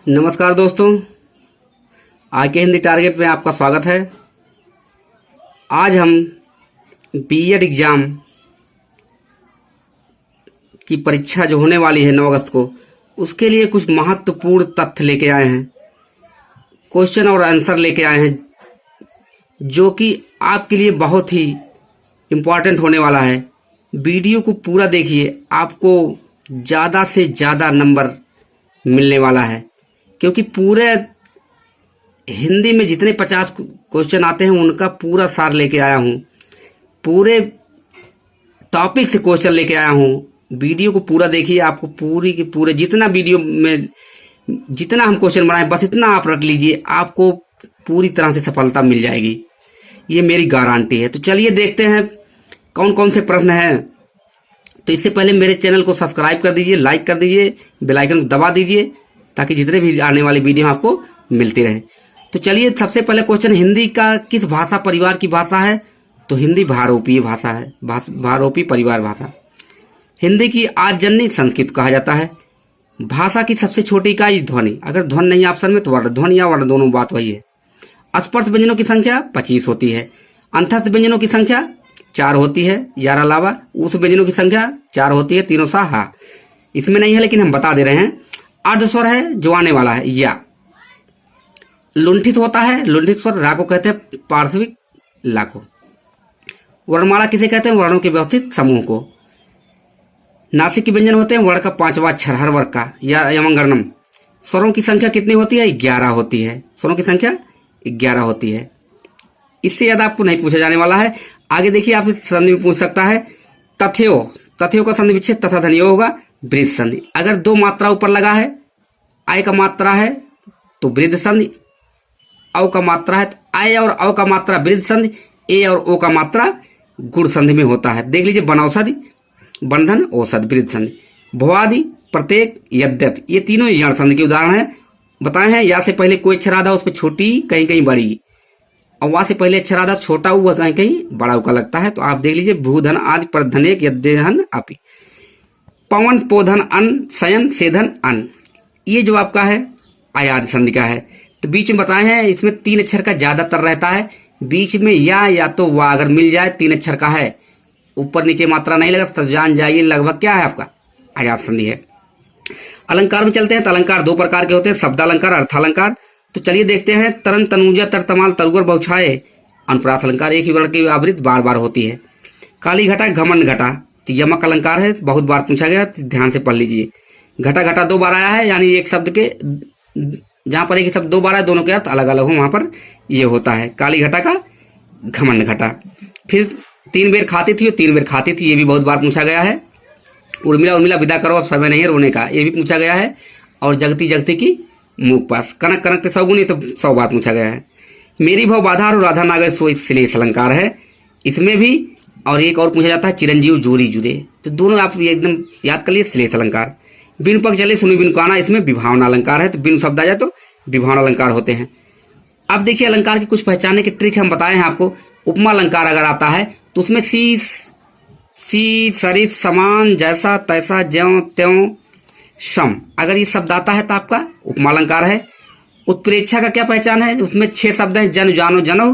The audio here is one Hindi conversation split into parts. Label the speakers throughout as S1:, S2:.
S1: नमस्कार दोस्तों, आज के हिंदी टारगेट में आपका स्वागत है। आज हम बीएड एग्ज़ाम की परीक्षा जो होने वाली है 9 अगस्त को, उसके लिए कुछ महत्वपूर्ण तथ्य लेके आए हैं, क्वेश्चन और आंसर लेके आए हैं, जो कि आपके लिए बहुत ही इम्पोर्टेंट होने वाला है। वीडियो को पूरा देखिए, आपको ज़्यादा से ज़्यादा नंबर मिलने वाला है, क्योंकि पूरे हिंदी में जितने 50 क्वेश्चन आते हैं उनका पूरा सार लेके आया हूँ, पूरे टॉपिक से क्वेश्चन लेके आया हूँ। वीडियो को पूरा देखिए, आपको पूरी की पूरे जितना वीडियो में जितना हम क्वेश्चन बनाए बस इतना आप रख लीजिए, आपको पूरी तरह से सफलता मिल जाएगी, ये मेरी गारंटी है। तो चलिए देखते हैं कौन कौन से प्रश्न हैं। तो इससे पहले मेरे चैनल को सब्सक्राइब कर दीजिए, लाइक कर दीजिए, बेल आइकन को दबा दीजिए, ताकि जितने भी आने वाली वीडियो आपको मिलती रहे। तो चलिए, सबसे पहले क्वेश्चन, हिंदी का किस भाषा परिवार की भाषा है? तो हिंदी भारोपीय भाषा है, भारोपी परिवार भाषा। हिंदी की आजजननी संस्कृत कहा जाता है। भाषा की सबसे छोटी इकाई ध्वनि, अगर ध्वनि नहीं ऑप्शन में तो वर्ण, ध्वनि या वर्ण दोनों बात वही है। स्पर्श व्यंजनों की संख्या 25 होती है। अंतस्थ व्यंजनों की संख्या 4 होती है, यार अलावा उस व्यंजनों की संख्या 4 होती है, तीनों सा हा इसमें नहीं है, लेकिन हम बता दे रहे हैं। अर्ध स्वर है जो आने वाला है, या लुंठित होता है, लुंठित स्वर रा को कहते हैं, पार्श्विक ला को। वर्णमाला किसे कहते हैं? वर्णों के व्यवस्थित समूह को। नासिक के व्यंजन होते हैं वर्ण का 5वां अक्षर हर वर्ग का, या यमंगर्णम। स्वरों की संख्या कितनी होती है? 11 होती है। स्वरों की संख्या 11 होती है। इससे ज्यादा आपको नहीं पूछा जाने वाला है। आगे देखिए, आपसे संधि में पूछ सकता है। तथ्यों, तथ्यों का संधि विच्छेद तथा धन्यो होगा वृद्ध संधि। अगर 2 मात्रा ऊपर लगा है, आय का मात्रा है तो वृद्ध संधि, औ का मात्रा है तो आय और औ का मात्रा वृद्ध संधि, ए और ओ का मात्रा गुण संधि में होता है। देख लीजिए, बनौषधि, बंधन, औषध, वृद्ध संधि। भुआदि, प्रत्येक, यद्यपि, ये तीनों यण संधि के उदाहरण है। बताए हैं, या से पहले कोई अक्षर आधा उस पर छोटी कहीं कहीं बड़ी, और वहां से पहले अक्षर आधा छोटा हुआ कहीं कहीं बड़ा हुआ लगता है। तो आप देख लीजिए, भूधन आदि प्रधनेक यद्यहन आपी। पवन, पोधन, अन्न, शयन, सेधन, अन्न, ये जो आपका है आयाद संधि का है। तो बीच में बताए हैं, इसमें 3 अक्षर का ज्यादातर रहता है। बीच में या तो वा अगर मिल जाए, 3 अक्षर का है, ऊपर नीचे मात्रा नहीं लगा तो जान जाइए लगभग क्या है आपका आयाद संधि है। अलंकार में चलते हैं। तो अलंकार 2 प्रकार के होते हैं, शब्दालंकार, अर्थालंकार। तो चलिए देखते हैं। तरन, तनुजा, तरतमाल, तरुगर, बौछाए, अनुप्रास अलंकार एक ही वर्ण की आवृत्ति बार बार होती है। काली घटा, घमंड घटा, तो यमक अलंकार है, बहुत बार पूछा गया, तो ध्यान से पढ़ लीजिए। घटा घटा 2 बार आया है, यानी एक शब्द के जहां पर एक ही शब्द 2 बार आया, दोनों के अर्थ अलग अलग हो, वहां पर ये होता है काली घटा का घमंड घटा। फिर 3 बेर खाती थी, 3 बेर खाती थी, ये भी बहुत बार पूछा गया है। उर्मिला उर्मिला विदा करो, अब समय नहीं है रोने का, ये भी पूछा गया है। और जगती जगती की मुख पास, कनक कनक सौगुनी, तो 100 बार पूछा गया है। मेरी भव बाधार और राधा नागर सो श्लेष अलंकार है, इसमें भी। और एक और पूछा जाता है, चिरंजीव जोरी जुरे, तो दोनों आप एकदम याद कर लिए, श्लेष अलंकार। बिन पग चले सुनी बिन काना, इसमें विभावना अलंकार है, तो बिन शब्द आ जाए तो विभावना अलंकार होते हैं। अब देखिए, अलंकार की कुछ पहचानने के ट्रिक हम बताए हैं आपको। उपमा अलंकार अगर आता है तो उसमें सी, सरित, समान, जैसा, तैसा, ज्यों त्यों, सम, अगर ये शब्द आता है तो आपका उपमा अलंकार है। उत्प्रेक्षा का क्या पहचान है? उसमें 6 शब्द हैं, जन, जानो, जनो,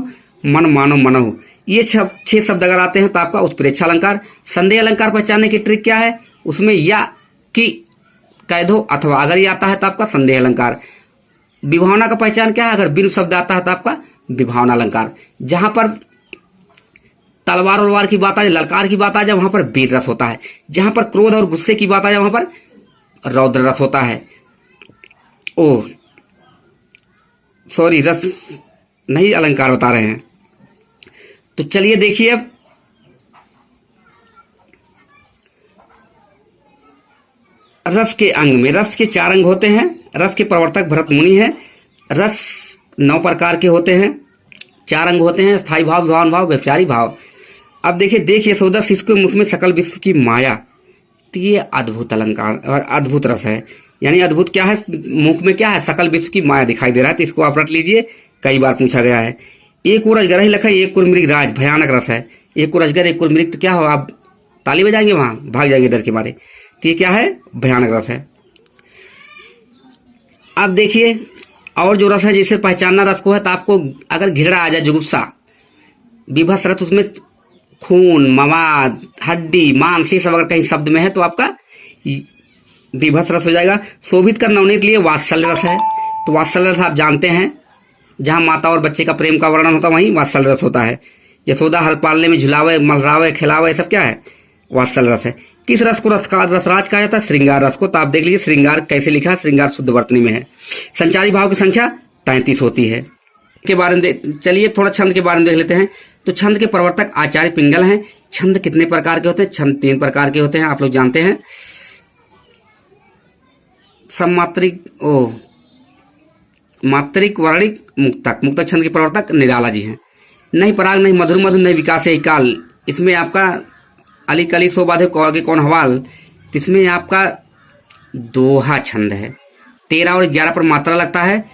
S1: मन, मानो, मनो, ये 6 शब्द अगर आते हैं तो आपका उत्प्रेक्षा अलंकार। संदेह अलंकार पहचानने की ट्रिक क्या है? उसमें या कि कह दो अथवा, अगर ये आता है तो आपका संदेह अलंकार। विभावना का पहचान क्या है? अगर बिन शब्द आता है तो आपका विभावना अलंकार। जहां पर तलवार उलवार की बात आ जाए, ललकार की बात आ जाए, वहां पर वीर रस होता है। जहां पर क्रोध और गुस्से की बात आ जाए, वहां पर रौद्र रस होता है। ओ सॉरी, रस नहीं, अलंकार बता रहे हैं। तो चलिए देखिए, अब रस के अंग में, रस के 4 अंग होते हैं। रस के प्रवर्तक भरत मुनि हैं। रस 9 प्रकार के होते हैं, 4 अंग होते हैं, स्थायी भाव, विभावन भाव, व्यभिचारी भाव। अब देखिए, यशोदा शिशु के मुख में सकल विश्व की माया, तो ये अद्भुत अलंकार और अद्भुत रस है। यानी अद्भुत क्या है? मुख में क्या है? सकल विश्व की माया दिखाई दे रहा है, तो इसको आप रट लीजिए, कई बार पूछा गया है। एक और अजगर ही लखा, एक और मृग राज, भयानक रस है। एक और अजगर, एक और मृग, तो क्या हो, आप ताली बजाएंगे, वहां भाग जाएंगे डर के मारे। तो ये क्या है? भयानक रस है। अब देखिए, और जो रस है, जैसे पहचानना रस को है, तो आपको अगर घिरड़ा आ जाए, जुगुप्सा, विभत्स रस, उसमें खून, मवाद, हड्डी, मांस, ये सब अगर कहीं शब्द में है तो आपका विभत्स रस हो जाएगा। शोभित कर नवनीत लिए वात्सल्य रस है। तो वात्सल्य रस आप जानते हैं, जहां माता और बच्चे का प्रेम का वर्णन होता है वहीं वात्सल्य रस होता है। यशोदा हर पालने में झुलावे, मलरावे, खिलावे, सब क्या है? वात्सल्य रस है। किस रस को रसराज कहा जाता है? श्रृंगार रस को। तो आप देख लीजिए श्रृंगार कैसे लिखा है, श्रृंगार शुद्ध वर्तनी में है। संचारी भाव की संख्या 33 होती है। के बारे में चलिए थोड़ा छंद के बारे में देख लेते हैं। तो छंद के प्रवर्तक आचार्य पिंगल हैं। छंद कितने प्रकार के होते हैं? छंद 3 प्रकार के होते हैं, आप लोग जानते हैं। सम्मात्रिक, मात्रिक, वर्णिक, मुक्तक। मुक्तक छंद के प्रवर्तक निराला जी हैं। नहीं पराग, नहीं मधुर मधुर, नहीं विकास यही काल। इसमें आपका अली कली सो बाधे आगे कौन हवाल, इसमें आपका दोहा छंद है। 13 और 11 पर मात्रा लगता है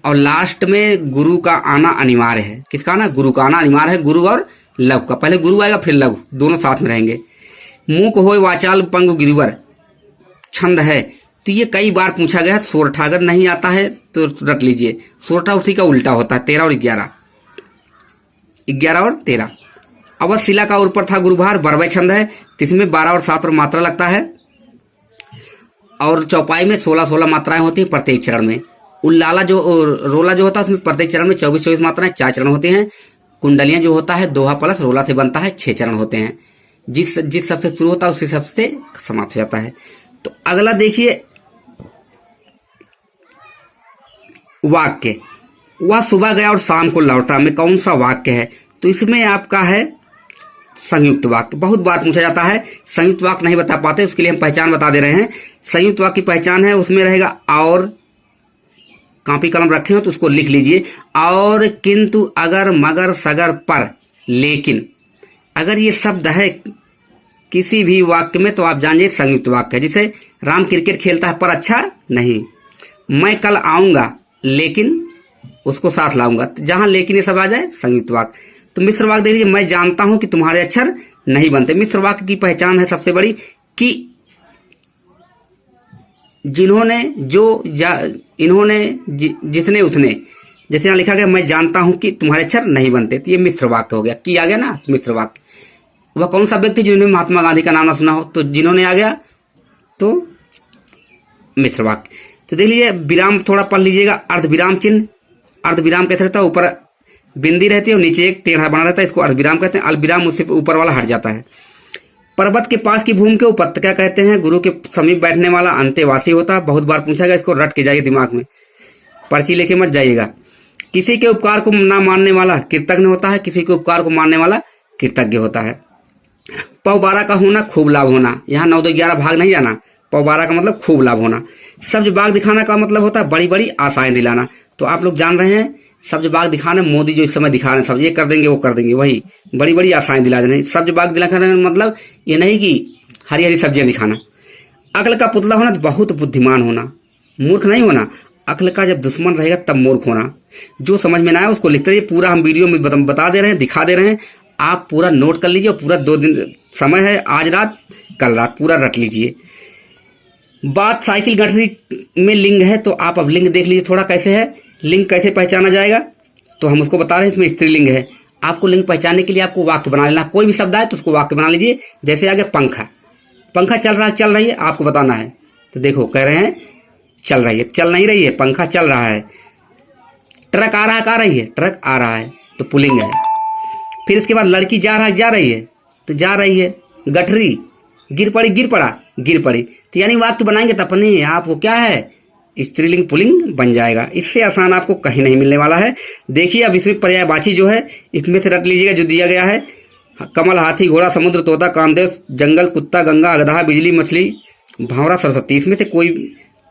S1: और लास्ट में गुरु का आना अनिवार्य है। किसका आना? गुरु का आना अनिवार्य है। गुरु और लघु का, पहले गुरु आएगा फिर लघु, दोनों साथ में रहेंगे। मूक होय वाचाल पंगु गिरिवर छंद है। तो ये कई बार पूछा गया है। सोरठा अगर नहीं आता है तो रट लीजिए, सोरठा उसी का उल्टा होता है। 13 और 11, 11 और 13। अवध शिला का ऊपर था गुरुभार बरवय छंद है। इसमें 12 और 7 पर मात्रा लगता है और चौपाई में 16-16 मात्राएं होती हैं प्रत्येक चरण में। उल्लाला जो रोला जो होता है उसमें प्रत्येक चरण में 24-24 मात्राएं, 4 चरण होते हैं। कुंडलियां जो होता है दोहा प्लस रोला से बनता है, 6 चरण होते हैं। जिस सबसे शुरू होता है उसी सबसे समाप्त हो जाता है। तो अगला देखिए वाक्य, वह सुबह गया और शाम को लौटा में कौन सा वाक्य है? तो इसमें आपका है संयुक्त वाक्य। बहुत बार पूछा जाता है, संयुक्त वाक्य नहीं बता पाते, उसके लिए हम पहचान बता दे रहे हैं। संयुक्त वाक्य की पहचान है, उसमें रहेगा और, कॉपी कलम रखे हो तो उसको लिख लीजिए। और, किंतु, अगर, मगर, सगर, पर, लेकिन, अगर ये शब्द है किसी भी वाक्य में तो आप जानिए संयुक्त वाक्य है। जैसे राम क्रिकेट खेलता है पर अच्छा नहीं, मैं कल आऊंगा लेकिन उसको साथ लाऊंगा। तो जहां लेकिन ये सब आ जाए संयुक्त वाक्य। तो मिश्र वाक्य देख लीजिए, मैं जानता हूं कि तुम्हारे अक्षर नहीं बनते। मिश्र वाक्य की पहचान है सबसे बड़ी कि जिन्होंने, जो, इन्होंने, जिसने, उसने। जैसे यहां लिखा गया मैं जानता हूं कि तुम्हारे अक्षर नहीं बनते, तो ये मिश्र वाक्य हो गया। कि आ गया ना मिश्र वाक्य। वह कौन सा व्यक्ति जिन्होंने महात्मा गांधी का नाम ना सुना हो, तो जिन्होंने आ गया तो मिश्र वाक्य। तो देख लीजिए विराम थोड़ा पढ़ लीजिएगा। अर्ध विराम चिन्ह, अर्ध विराम कैसे रहता है? ऊपर बिंदी रहती है और नीचे एक टेढ़ा बना रहता है, इसको अर्ध विराम कहते हैं। अल्प विराम उससे ऊपर वाला हट जाता है। पर्वत के पास की भूमि को उपत्यका कहते हैं। गुरु के समीप बैठने वाला अंतेवासी होता है। बहुत बार पूछा गया, इसको रट के जाइए दिमाग में, पर्ची लेके मत जाइएगा। किसी के उपकार को ना मानने वाला कृतज्ञ होता है, किसी के उपकार को मानने वाला कृतज्ञ होता है। पौ 12 का होना, खूब लाभ होना। यहाँ 9, 2, 11 भाग नहीं जाना। पौ 12 का मतलब खूब लाभ होना। सब्ज बाग दिखाना का मतलब होता है बड़ी बड़ी आशाएं दिलाना। तो आप लोग जान रहे हैं सब्ज बाग दिखाना, मोदी जो इस समय दिखा रहे हैं सब ये कर देंगे वो कर देंगे, वही बड़ी बड़ी आशाएं दिला रहे हैं। सब्ज बाग दिखाना मतलब ये नहीं कि हरी हरी सब्जियां दिखाना। अक्ल का पुतला होना तो बहुत बुद्धिमान होना, मूर्ख नहीं होना। अक्ल का जब दुश्मन रहेगा तब मूर्ख होना। जो समझ में ना आए उसको लिखते रहिए। पूरा हम वीडियो में बता दे रहे हैं, दिखा दे रहे हैं, आप पूरा नोट कर लीजिए। पूरा 2 दिन समय है, आज रात कल रात पूरा रट लीजिए। बात साइकिल गठरी में लिंग है, तो आप अब लिंग देख लीजिए थोड़ा कैसे है। लिंग कैसे पहचाना जाएगा तो हम उसको बता रहे हैं। इसमें स्त्रीलिंग है। आपको लिंग पहचानने के लिए आपको वाक्य बना लेना। कोई भी शब्द आए तो उसको वाक्य बना लीजिए। जैसे आगे पंखा, पंखा चल रहा है, चल रही है, आपको बताना है। तो देखो कह रहे हैं चल रही है, चल नहीं रही है, पंखा चल रहा है। ट्रक आ रहा है, आ रही है, ट्रक आ रहा है, तो पुलिंग है। फिर इसके बाद लड़की जा रहा है, जा रही है, तो जा रही है। गठरी, गिर पड़ी, गिर पड़ा, गिर पड़ी। तो यानी वाक्य बनाएंगे तो अपने आप वो क्या है, स्त्रीलिंग पुलिंग बन जाएगा। इससे आसान आपको कहीं नहीं मिलने वाला है। देखिए अब इसमें पर्यायवाची जो है इसमें से रट लीजिएगा जो दिया गया है। कमल, हाथी, घोड़ा, समुद्र, तोता, कामदेव, जंगल, कुत्ता, गंगा, गधा, बिजली, मछली, भावरा, सरस्वती। इसमें से कोई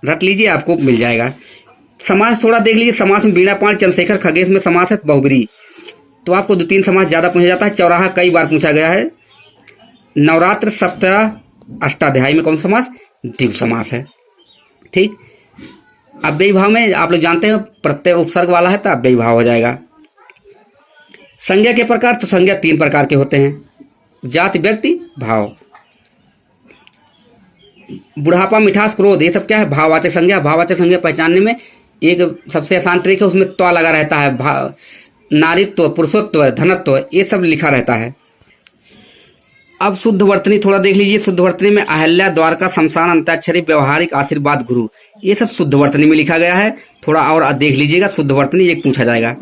S1: रट लीजिए, आपको मिल जाएगा। समास थोड़ा देख लीजिए। समास में बीणा पाण, चंद्रशेखर, खगेश में समास है बहुब्री। तो आपको 2-3 समास ज्यादा पूछा जाता है। चौराहा कई बार पूछा गया है। नवरात्र, सप्ताह, अष्टाध्यायी में कौन समास? द्विगु समास है। ठीक। अव्ययी भाव में आप लोग जानते हैं प्रत्यय उपसर्ग वाला है तो अव्ययी भाव हो जाएगा। संज्ञा के प्रकार, तो संज्ञा 3 प्रकार के होते हैं। जाति, व्यक्ति, भाव। बुढ़ापा, मिठास, क्रोध, ये सब क्या है? भाववाचक संज्ञा। भाववाचक संज्ञा पहचानने में एक सबसे आसान ट्रिक है, उसमें त्वा लगा रहता है। नारीत्व, पुरुषत्व, धनत्व, ये सब लिखा रहता है। अब शुद्ध वर्तनी थोड़ा देख लीजिए। शुद्ध वर्तनी में अहल्या, द्वारका, शमशान, अंताक्षरी, व्यवहारिक, आशीर्वाद, गुरु, ये सब शुद्ध वर्तनी में लिखा गया है। थोड़ा और देख लीजिएगा, शुद्ध वर्तनी एक पूछा जाएगा।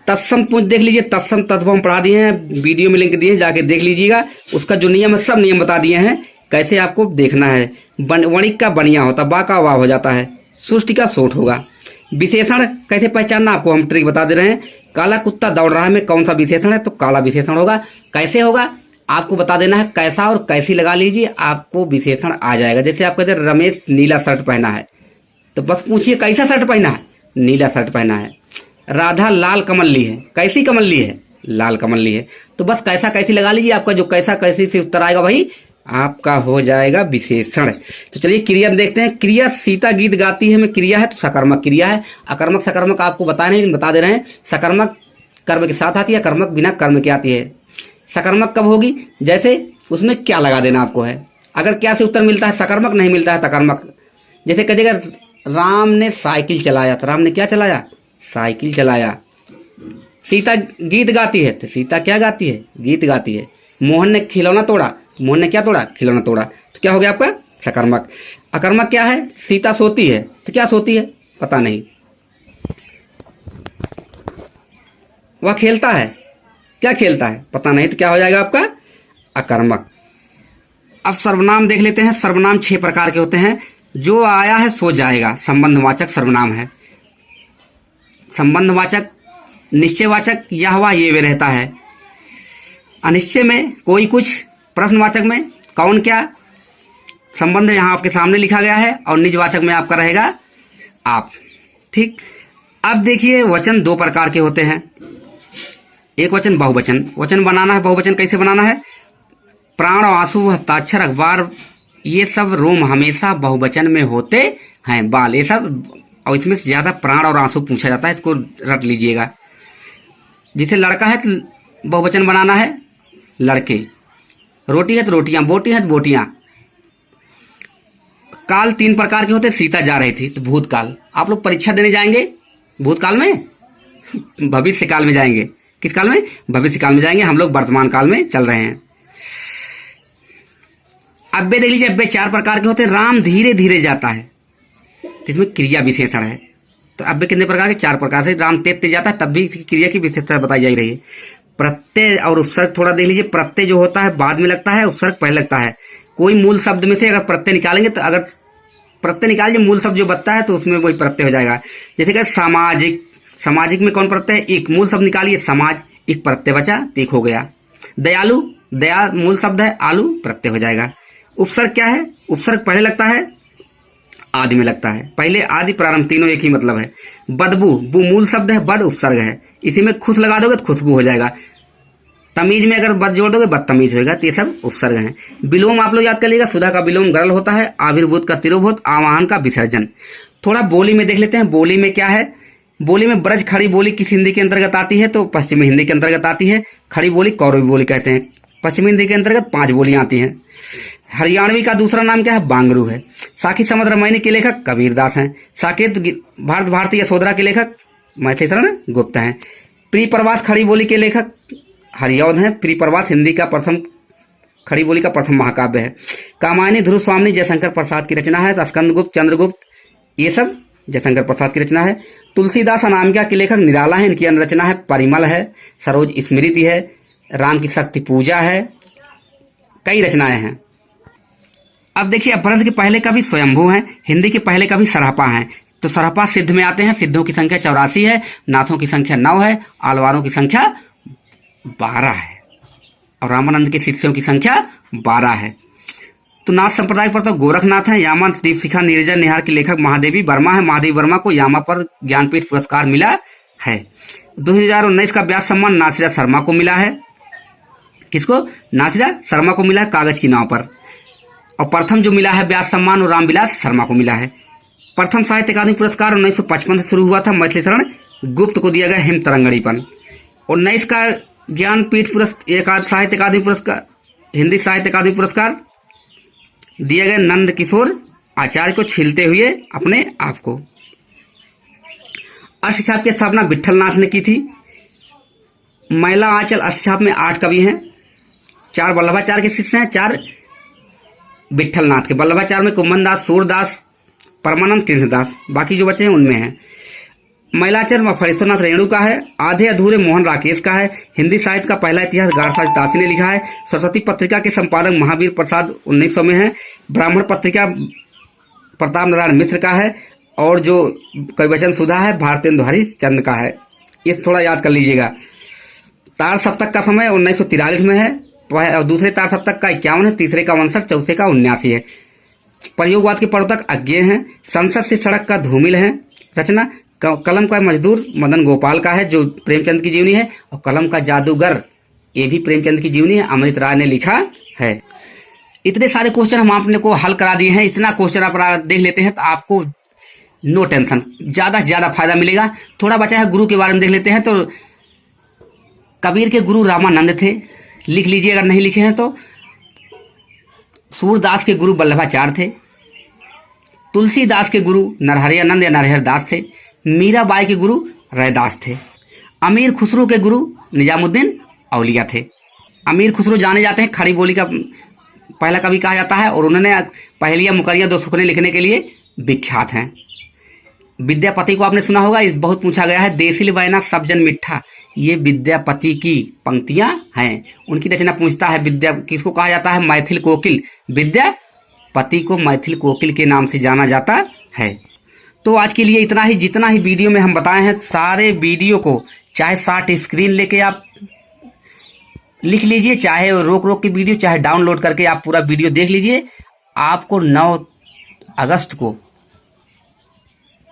S1: तत्सम पूछ देख लीजिए। तत्सम तत्व हम पढ़ा दिए हैं, वीडियो में लिंक दिए हैं, जाके देख लीजिएगा। उसका जो नियम है, सब नियम बता दिए हैं, कैसे आपको देखना है। वणिक का बनिया होता, बा का वाह हो जाता है, सृष्टि का सोट होगा। विशेषण कैसे पहचानना, आपको हम ट्रिक बता दे रहे हैं। काला कुत्ता दौड़ रहा है में कौन सा विशेषण है, तो काला विशेषण होगा। कैसे होगा आपको बता देना है, कैसा और कैसी लगा लीजिए, आपको विशेषण आ जाएगा। जैसे आप कहते हैं रमेश नीला शर्ट पहना है, तो बस पूछिए कैसा शर्ट पहना है, नीला शर्ट पहना है। राधा लाल कमल ली है, कैसी कमल ली है, लाल कमल ली है, तो बस कैसा कैसी लगा लीजिए। आपका जो कैसा कैसी से उत्तर आएगा वही आपका हो जाएगा विशेषण। तो चलिए क्रिया में देखते हैं। क्रिया, सीता गीत गाती है में क्रिया है, तो सकर्मक क्रिया है। अकर्मक सकर्मक आपको बता नहीं, बता दे रहे हैं। सकर्मक कर्म के साथ आती है, कर्मक बिना कर्म के आती है। सकर्मक कब होगी, जैसे उसमें क्या लगा देना आपको है। अगर क्या से उत्तर मिलता है, सकर्मक नहीं मिलता है तकर्मक। जैसे कहिएगा राम ने साइकिल चलाया, तो राम ने क्या चलाया, साइकिल चलाया। सीता गीत गाती है, तो सीता क्या गाती है, गीत गाती है। मोहन ने खिलौना तोड़ा, तो मोहन ने क्या तोड़ा, खिलौना तोड़ा। तो क्या हो गया आपका सकर्मक। अकर्मक क्या है, सीता सोती है, तो क्या सोती है, पता नहीं। वह खेलता है, क्या खेलता है, पता नहीं, तो क्या हो जाएगा आपका अकर्मक। अब सर्वनाम देख लेते हैं। सर्वनाम 6 प्रकार के होते हैं। जो आया है सो जाएगा, संबंधवाचक सर्वनाम है। संबंधवाचक, निश्चयवाचक, यह वह ये वे रहता है। अनिश्चय में कोई कुछ, प्रश्नवाचक में कौन क्या, संबंध यहां आपके सामने लिखा गया है, और निजवाचक में आपका रहेगा आप। ठीक, अब देखिए वचन 2 प्रकार के होते हैं। एक वचन बहुवचन। वचन बनाना है, बहुवचन कैसे बनाना है। प्राण, आंसू, हस्ताक्षर, अखबार, ये सब रोम हमेशा बहुवचन में होते हैं। बाल, ये सब, और इसमें से ज्यादा प्राण और आंसू पूछा जाता है, इसको रट लीजिएगा। जिसे लड़का है तो बहुवचन बनाना है लड़के, रोटी है तो रोटियां, बोटी है तो बोटियां। काल 3 प्रकार के होते हैं। सीता जा रही थी, तो भूतकाल। आप लोग परीक्षा देने जाएंगे भूतकाल में, भविष्य काल में जाएंगे। किस काल में, भविष्य काल में जाएंगे। हम लोग वर्तमान काल में चल रहे हैं। अब्बे देख लीजिए। अब्बे 4 प्रकार के होते हैं। राम धीरे धीरे जाता है, इसमें क्रिया विशेषण है। तो अब्बे कितने प्रकार के, 4 प्रकार से। राम तेज तेज जाता है, तब भी क्रिया की विशेषता बताई जा रही है। प्रत्यय और उपसर्ग थोड़ा देख लीजिए। प्रत्यय जो होता है बाद में लगता है, उपसर्ग पहले लगता है। कोई मूल शब्द में से अगर प्रत्यय निकालेंगे, तो अगर प्रत्यय निकालिए मूल शब्द जो बनता है, तो उसमें वही प्रत्यय हो जाएगा। जैसे कि सामाजिक, सामाजिक में कौन प्रत्यय है, एक। मूल शब्द निकालिए समाज, एक प्रत्यय बचा, तो एक हो गया। दयालु, दया मूल शब्द है, आलू प्रत्यय हो जाएगा। उपसर्ग क्या है, उपसर्ग पहले लगता है, आदि में लगता है। पहले आदि प्रारंभ तीनों एक ही मतलब है। बदबू, बू मूल शब्द है, बद उपसर्ग है। इसी में खुश लगा दोगे तो खुशबू हो जाएगा। तमीज में अगर बद जोड़ दोगे बदतमीज होगा। तो ये सब उपसर्ग हैं। विलोम आप लोग याद कर लीजिएगा। सुधा का विलोम गरल होता है। आविर्भूत का तिरोभूत, आवाहन का विसर्जन। थोड़ा बोली में देख लेते हैं। बोली में क्या है, बोली में ब्रज खड़ी बोली किस हिंदी के अंतर्गत आती है, तो पश्चिमी हिंदी के अंतर्गत आती है। खड़ी बोली कौरवी बोली कहते हैं। पश्चिमी हिंदी के अंतर्गत 5 बोलियां आती हैं। हरियाणवी का दूसरा नाम क्या है, बांगरू है। साखी समद रामायणी के लेखक कबीरदास हैं। साकेत भारत भारती यशोधरा के लेखक मैथिली शरण गुप्त हैं। प्री प्रवास खड़ी बोली के लेखक हरिऔध हैं। प्री प्रवास हिंदी का प्रथम, खड़ी बोली का प्रथम महाकाव्य है। कामायनी ध्रुव स्वामी जयशंकर प्रसाद की रचना है। स्कंदगुप्त, चंद्रगुप्त, ये सब जयशंकर प्रसाद की रचना है। तुलसीदास अनामिका के लेखक निराला है। इनकी अन्य रचना है परिमल है, सरोज स्मृति है, राम की शक्ति पूजा है, कई रचनाएं हैं। अब देखिए अपभ्रंश के पहले का भी स्वयंभू है, हिंदी के पहले का भी सरापा है। तो सरापा सिद्ध में आते हैं। सिद्धों की संख्या 84 है, नाथों की संख्या 9 है, आलवारों की संख्या 12 है, और रामानंद के शिष्यों की संख्या 12 है। तो नाथ संप्रदाय पर तो गोरखनाथ है। यामा दीपशिखा नीरजन निहार के लेखक महादेवी वर्मा है। महादेवी वर्मा को यामा पर ज्ञानपीठ पुरस्कार मिला है। 2019 का व्यास सम्मान नासिरा शर्मा को मिला है। किसको, नासिरा शर्मा को मिला है, कागज की नाव पर। और प्रथम जो मिला है व्यास सम्मान वो रामविलास शर्मा को मिला है। प्रथम साहित्य अकादमी पुरस्कार 1955 से शुरू हुआ था। मैथिली शरण गुप्त को दिया गया हिम तरंगड़ीपन। 19 का ज्ञानपीठ पुरस्कार, साहित्य अकादमी पुरस्कार, हिंदी साहित्य अकादमी पुरस्कार दिए गए नंद किशोर आचार्य को छीलते हुए अपने आप को। अष्टछाप की स्थापना विट्ठलनाथ ने की थी। महिला आंचल अष्टछाप में 8 कवि हैं, 4 वल्लभाचार्य के शिष्य हैं, 4 विट्ठलनाथ के। वल्लभाचार्य में कुम्भन दास, सूरदास, परमानंद, कृष्णदास, बाकी जो बचे हैं उनमें हैं। महिलाचर में फणीश्वरनाथ रेणु का है। आधे अधूरे मोहन राकेश का है। हिंदी साहित्य का पहला इतिहास गाड़साज दासी ने लिखा है। सरस्वती पत्रिका के संपादक महावीर प्रसाद 1900 में है। ब्राह्मण पत्रिका प्रताप नारायण मिश्र का है। और जो कविवचन सुधा है भारतेंदु हरिश्चंद्र का है। ये थोड़ा याद कर लीजिएगा। तार सप्तक का समय 1943 में है। और दूसरे तार सप्तक का 51 है, तीसरे का 59, चौथे का 79 है। प्रयोगवाद के प्रवर्तक अज्ञेय हैं। संसद से सड़क का धूमिल है। रचना कलम का मजदूर मदन गोपाल का है जो प्रेमचंद की जीवनी है। और कलम का जादूगर ये भी प्रेमचंद की जीवनी है, अमृत राय ने लिखा है। इतने सारे क्वेश्चन हम आपने को हल करा दिए हैं। इतना क्वेश्चन आप देख लेते हैं तो आपको नो टेंशन, ज्यादा से ज्यादा फायदा मिलेगा। थोड़ा बचा है गुरु के बारे में देख लेते हैं। तो कबीर के गुरु रामानंद थे, लिख लीजिए अगर नहीं लिखे हैं तो। सूरदास के गुरु वल्लभाचार्य थे। तुलसीदास के गुरु नरहरियानंद या नरहर दास थे। मीराबाई के गुरु रैदास थे। अमीर खुसरो के गुरु निजामुद्दीन औलिया थे। अमीर खुसरो जाने जाते हैं खड़ी बोली का पहला कवि कहा जाता है और उन्होंने पहेलियां मुकरियां दो सुखने लिखने के लिए विख्यात हैं। विद्यापति को आपने सुना होगा, बहुत पूछा गया है। देसिल बैना सब जन मिठा, ये विद्यापति की पंक्तियां हैं। उनकी रचना पूछता है विद्या किसको कहा जाता है? मैथिल कोकिल। विद्यापति को मैथिल कोकिल के नाम से जाना जाता है। तो आज के लिए इतना ही। जितना ही वीडियो में हम बताए हैं सारे वीडियो को चाहे शॉर्ट स्क्रीन लेके आप लिख लीजिए, चाहे रोक रोक के वीडियो, चाहे डाउनलोड करके आप पूरा वीडियो देख लीजिए। आपको 9 अगस्त को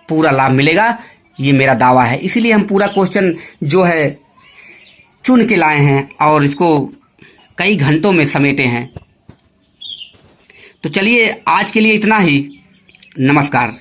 S1: पूरा लाभ मिलेगा, ये मेरा दावा है। इसीलिए हम पूरा क्वेश्चन जो है चुन के लाए हैं और इसको कई घंटों में समेटे हैं। तो चलिए आज के लिए इतना ही। नमस्कार।